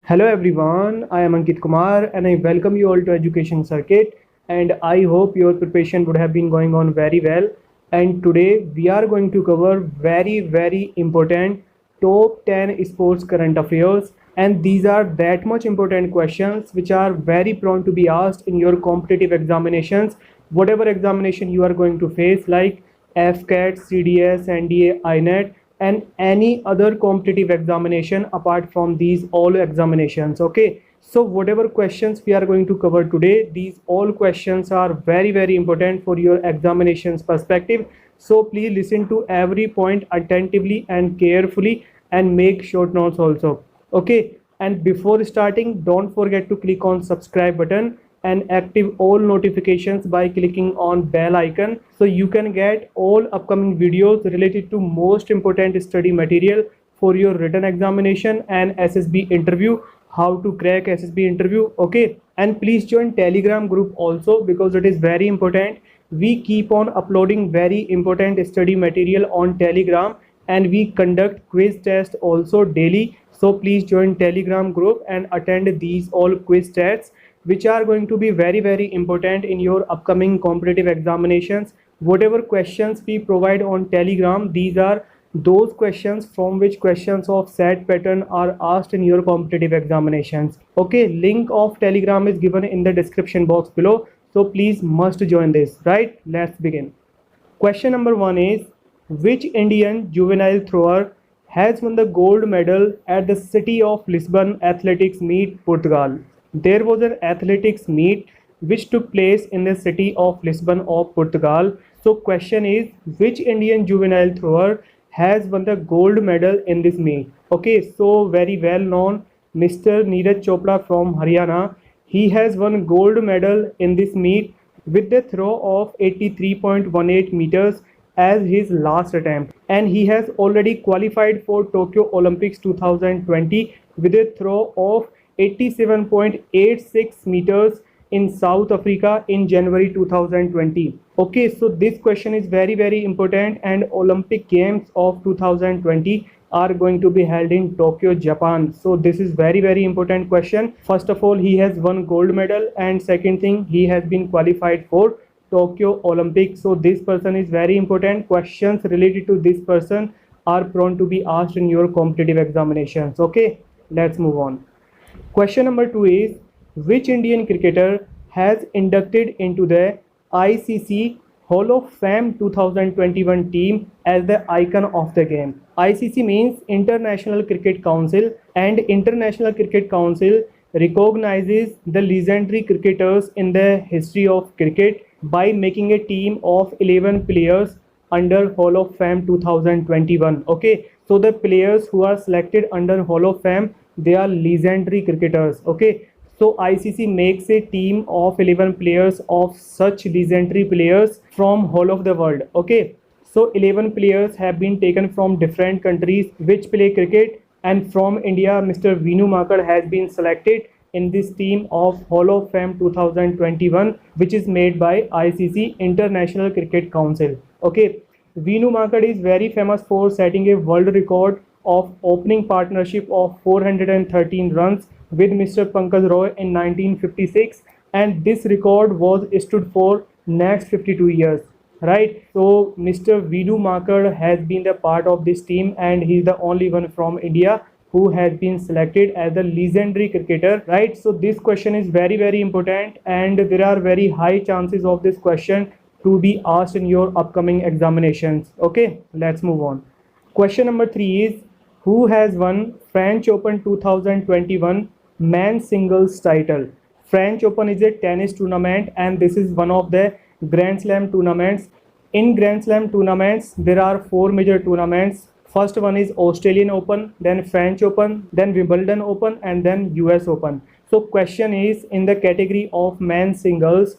Hello everyone, I am Ankit Kumar and I welcome you all to Education Circuit, and I hope your preparation would have been going on very well. And today we are going to cover very important top 10 sports current affairs, and these are that much important questions which are very prone to be asked in your competitive examinations, whatever examination you are going to face, like FCAT, CDS, NDA, INET, and any other competitive examination apart from these all examinations. Okay, so whatever questions we are going to cover today, these all questions are very important for your examinations perspective. So please listen to every point attentively and carefully and make short notes also. Okay, and before starting, don't forget to click on subscribe button and active all notifications by clicking on bell icon, so you can get all upcoming videos related to most important study material for your written examination and SSB interview, how to crack SSB interview. Okay, and please join Telegram group also because it is very important. We keep on uploading very important study material on Telegram, and we conduct quiz test also daily. So please join Telegram group and attend these all quiz tests which are going to be very important in your upcoming competitive examinations. Whatever questions we provide on Telegram, these are those questions from which questions of set pattern are asked in your competitive examinations. Okay, link of Telegram is given in the description box below, so please must join this. Right, let's begin. Question number 1 is, which Indian juvenile thrower has won the gold medal at the City of Lisbon Athletics Meet, Portugal? There was an athletics meet which took place in the city of Lisbon of Portugal. So question is, which Indian juvenile thrower has won the gold medal in this meet? Okay, so very well known Mr. Neeraj Chopra from Haryana. He has won gold medal in this meet with the throw of 83.18 meters as his last attempt, and he has already qualified for Tokyo Olympics 2020 with a throw of 87.86 meters in South Africa in January 2020. Okay, so this question is very important, and Olympic Games of 2020 are going to be held in Tokyo, Japan. So this is very important question. First of all, he has won gold medal, and second thing, he has been qualified for Tokyo Olympics. So this person is very important. Questions related to this person are prone to be asked in your competitive examinations. Okay, let's move on. Question number 2 is, which Indian cricketer has inducted into the ICC Hall of Fame 2021 team as the icon of the game? ICC means International Cricket Council, and International Cricket Council recognizes the legendary cricketers in the history of cricket by making a team of 11 players under Hall of Fame 2021. Okay, so the players who are selected under Hall of Fame, they are legendary cricketers. Okay, so ICC makes a team of 11 players of such legendary players from whole of the world. Okay, so 11 players have been taken from different countries which play cricket, and from India Mr. Vinu Makad has been selected in this team of Hall of Fame 2021, which is made by ICC International Cricket Council. Okay, Vinu Makad is very famous for setting a world record of opening partnership of 413 runs with Mr. Pankaj Roy in 1956, and this record was stood for next 52 years. Right, so Mr. Vinu Makad has been the part of this team, and he is the only one from India who has been selected as the legendary cricketer. Right, so this question is very important, and there are very high chances of this question to be asked in your upcoming examinations. Okay, let's move on. Question number 3 is, who has won French Open 2021 men's singles title? French Open is a tennis tournament, and this is one of the Grand Slam tournaments. In Grand Slam tournaments, there are 4 major tournaments. First one is Australian Open, then French Open, then Wimbledon Open, and then US Open. So question is, in the category of men's singles,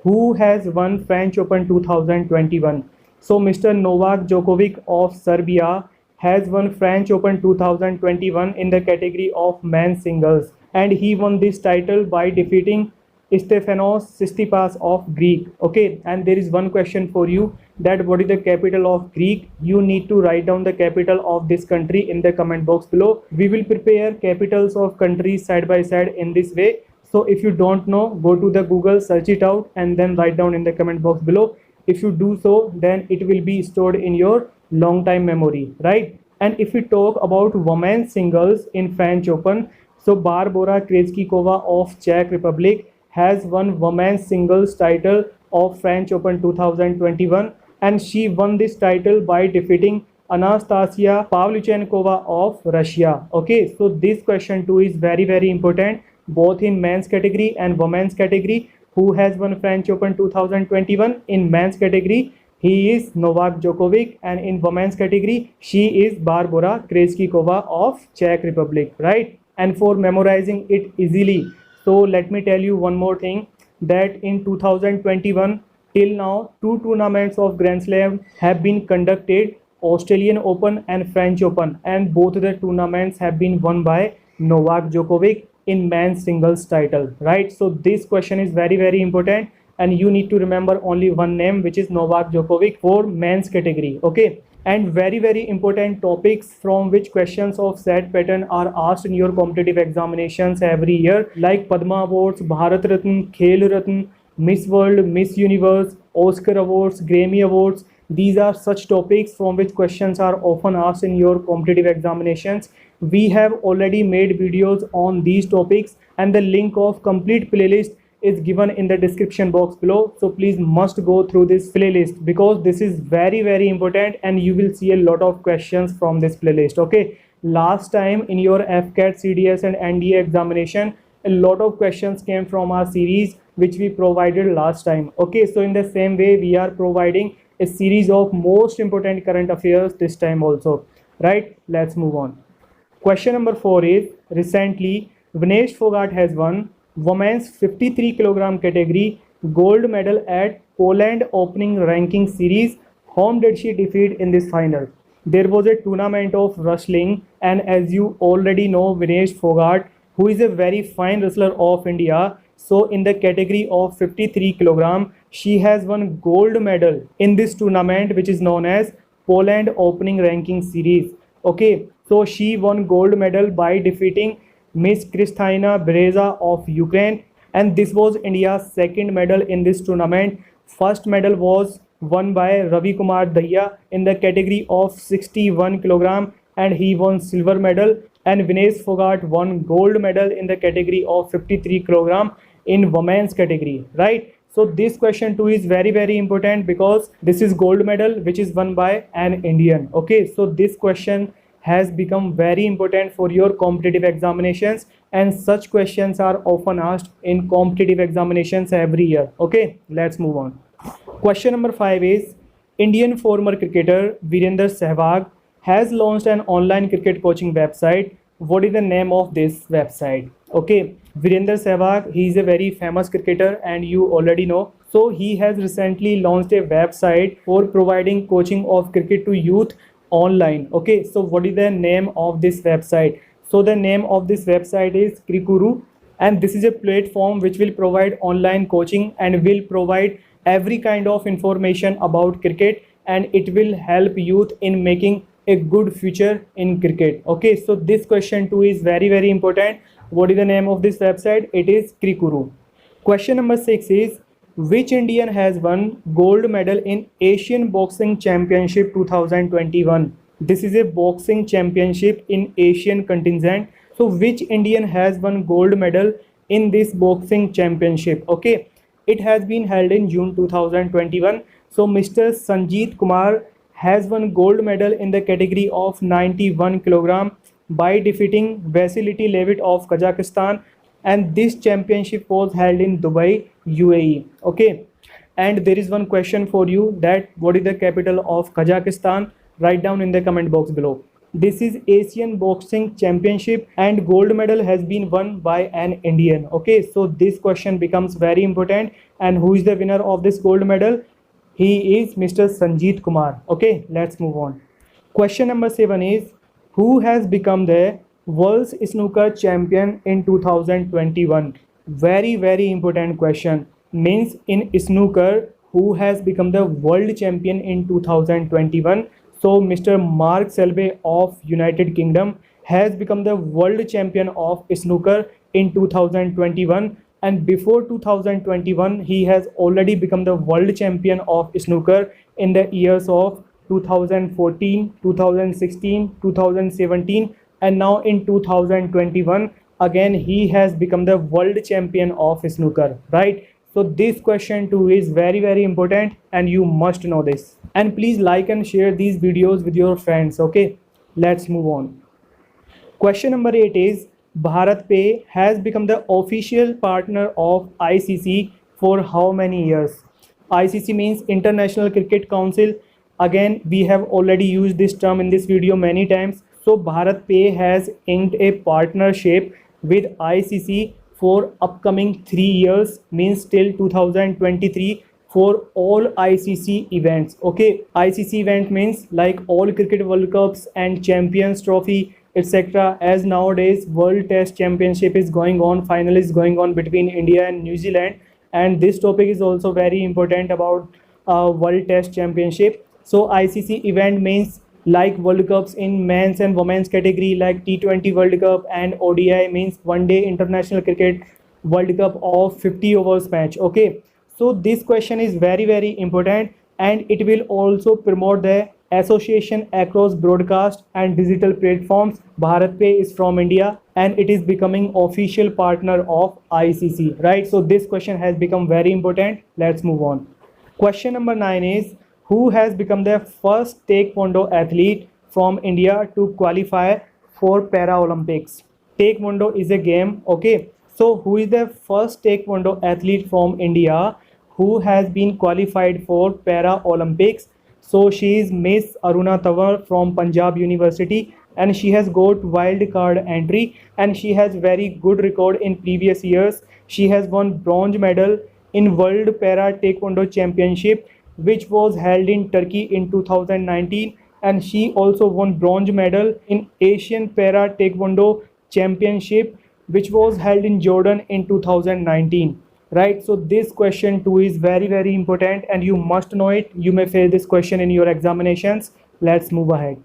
who has won French Open 2021? So Mr. Novak Djokovic of Serbia has won French Open 2021 in the category of men's singles, and he won this title by defeating Stephanos Sistipas of Greek. Okay, and there is one question for you, that what is the capital of Greek? You need to write down the capital of this country in the comment box below. We will prepare capitals of countries side by side in this way. So if you don't know, go to the Google, search it out, and then write down in the comment box below. If you do so, then it will be stored in your long time memory, right? And if we talk about women's singles in French Open, so Barbora Krejcikova of Czech Republic has won women's singles title of French Open 2021, and she won this title by defeating Anastasia Pavlyuchenkova of Russia. Okay, so this question too is very important, both in men's category and women's category. Who has won French Open 2021? In men's category, he is Novak Djokovic, and in women's category, she is Barbora Krejcikova of Czech Republic, right? And for memorizing it easily, so let me tell you one more thing, that in 2021 till now 2 tournaments of Grand Slam have been conducted, Australian Open and French Open, and both the tournaments have been won by Novak Djokovic in men's singles title, right? So this question is very important, and you need to remember only one name, which is Novak Djokovic for men's category. Okay, and very important topics from which questions of set pattern are asked in your competitive examinations every year, like Padma Awards, Bharat Ratna, Khel Ratna, Miss World, Miss Universe, Oscar Awards, Grammy Awards. These are such topics from which questions are often asked in your competitive examinations. We have already made videos on these topics, and the link of complete playlist is given in the description box below. So please must go through this playlist, because this is very important, and you will see a lot of questions from this playlist. Okay, last time in your FCAT, CDS and NDA examination, a lot of questions came from our series which we provided last time. Okay, so in the same way we are providing a series of most important current affairs this time also, right? Let's move on. Question number 4 is, recently Vinesh Fogart has won women's 53 kg category gold medal at Poland opening ranking series. Whom did she defeat in this final? There was a tournament of wrestling, and as you already know, Vinesh Fogart, who is a very fine wrestler of India, so in the category of 53 kg, she has won gold medal in this tournament, which is known as Poland opening ranking series. Okay, so she won gold medal by defeating Miss Kristina Bereza of Ukraine, and this was India's second medal in this tournament. First medal was won by Ravi Kumar Dahiya in the category of 61 kg, and he won silver medal. And Vinesh Fogart won gold medal in the category of 53 kg in women's category, right? So this question too is very important, because this is gold medal which is won by an Indian. Okay, so this question has become very important for your competitive examinations, and such questions are often asked in competitive examinations every year. Okay, let's move on. Question number 5 is, Indian former cricketer Virender Sehwag has launched an online cricket coaching website. What is the name of this website? Okay, Virender Sehwag, he is a very famous cricketer, and you already know. So he has recently launched a website for providing coaching of cricket to youth online. Okay, so what is the name of this website? So the name of this website is Krikuru, and this is a platform which will provide online coaching and will provide every kind of information about cricket, and it will help youth in making a good future in cricket. Okay, so this question too is very important. What is the name of this website? It is Krikuru. Question number 6 is, which Indian has won gold medal in Asian Boxing Championship 2021? This is a boxing championship in Asian contingent. So which Indian has won gold medal in this boxing championship? Okay, it has been held in June 2021. So Mr. Sanjeet Kumar has won gold medal in the category of 91 kg by defeating Vasily Levit of Kazakhstan, and this championship was held in Dubai, UAE. Okay, and there is one question for you, that what is the capital of Kazakhstan? Write down in the comment box below. This is Asian Boxing Championship, and gold medal has been won by an Indian. Okay, so this question becomes very important, and who is the winner of this gold medal? He is Mr. Sanjeet Kumar. Okay, let's move on. Question number 7 is, who has become the world's snooker champion in 2021? Very important question. Means in snooker, who has become the world champion in 2021? So Mr. Mark Selby of United Kingdom has become the world champion of snooker in 2021, and before 2021 he has already become the world champion of snooker in the years of 2014, 2016, 2017, and now in 2021 again he has become the world champion of snooker, right? So this question too is very important and you must know this. And please like and share these videos with your friends. Okay, let's move on. Question number 8 is Bharat Pay has become the official partner of ICC for how many years? ICC means International Cricket Council. Again, we have already used this term in this video many times. So Bharat Pay has inked a partnership with ICC for upcoming 3 years, means till 2023, for all ICC events. Okay, ICC event means like all cricket World Cups and Champions Trophy, etc. As nowadays World Test Championship is going on, final is going on between India and New Zealand, and this topic is also very important about World Test Championship. So ICC event means like World Cups in men's and women's category, like T20 World Cup, and ODI means one day international cricket World Cup of 50 overs match. Okay, so this question is very important, and it will also promote the association across broadcast and digital platforms. Bharat Pay is from India and it is becoming official partner of ICC, right? So this question has become very important. Let's move on. Question number 9 is who has become the first taekwondo athlete from India to qualify for Paralympics? Taekwondo is a game, okay? So who is the first taekwondo athlete from India who has been qualified for Paralympics? So she is Miss Aruna Tawar from Punjab University, and she has got wild card entry, and she has very good record in previous years. She has won bronze medal in World Para Taekwondo Championship, which was held in Turkey in 2019, and she also won bronze medal in Asian Para Taekwondo Championship, which was held in Jordan in 2019. Right, so this question too is very important and you must know it. You may fail this question in your examinations. Let's move ahead.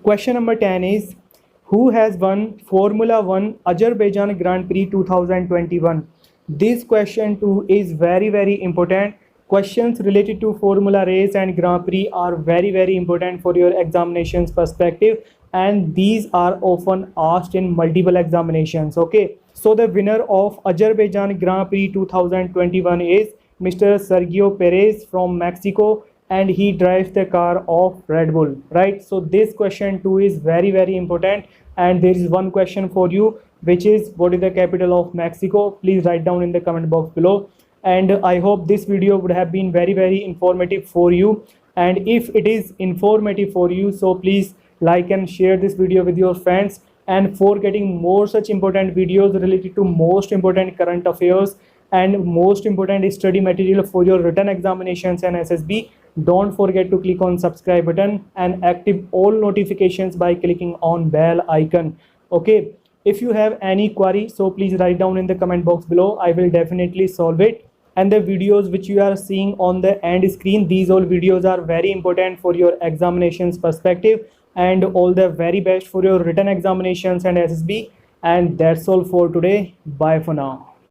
Question number 10 is who has won Formula 1 Azerbaijan Grand Prix 2021? This question too is very important. Questions related to Formula race and Grand Prix are very important for your examinations perspective, and these are often asked in multiple examinations. Okay, so the winner of Azerbaijan Grand Prix 2021 is Mr. Sergio Perez from Mexico, and he drives the car of Red Bull, right? So this question too is very important, and there is one question for you, which is what is the capital of Mexico? Please write down in the comment box below. And I hope this video would have been very informative for you, and if it is informative for you, so please like and share this video with your friends. And for getting more such important videos related to most important current affairs and most important study material for your written examinations and SSB, don't forget to click on subscribe button and active all notifications by clicking on bell icon. Okay, if you have any query, so please write down in the comment box below. I will definitely solve it. And the videos which you are seeing on the end screen, these all videos are very important for your examinations perspective, and all the very best for your written examinations and SSB. And that's all for today. Bye for now.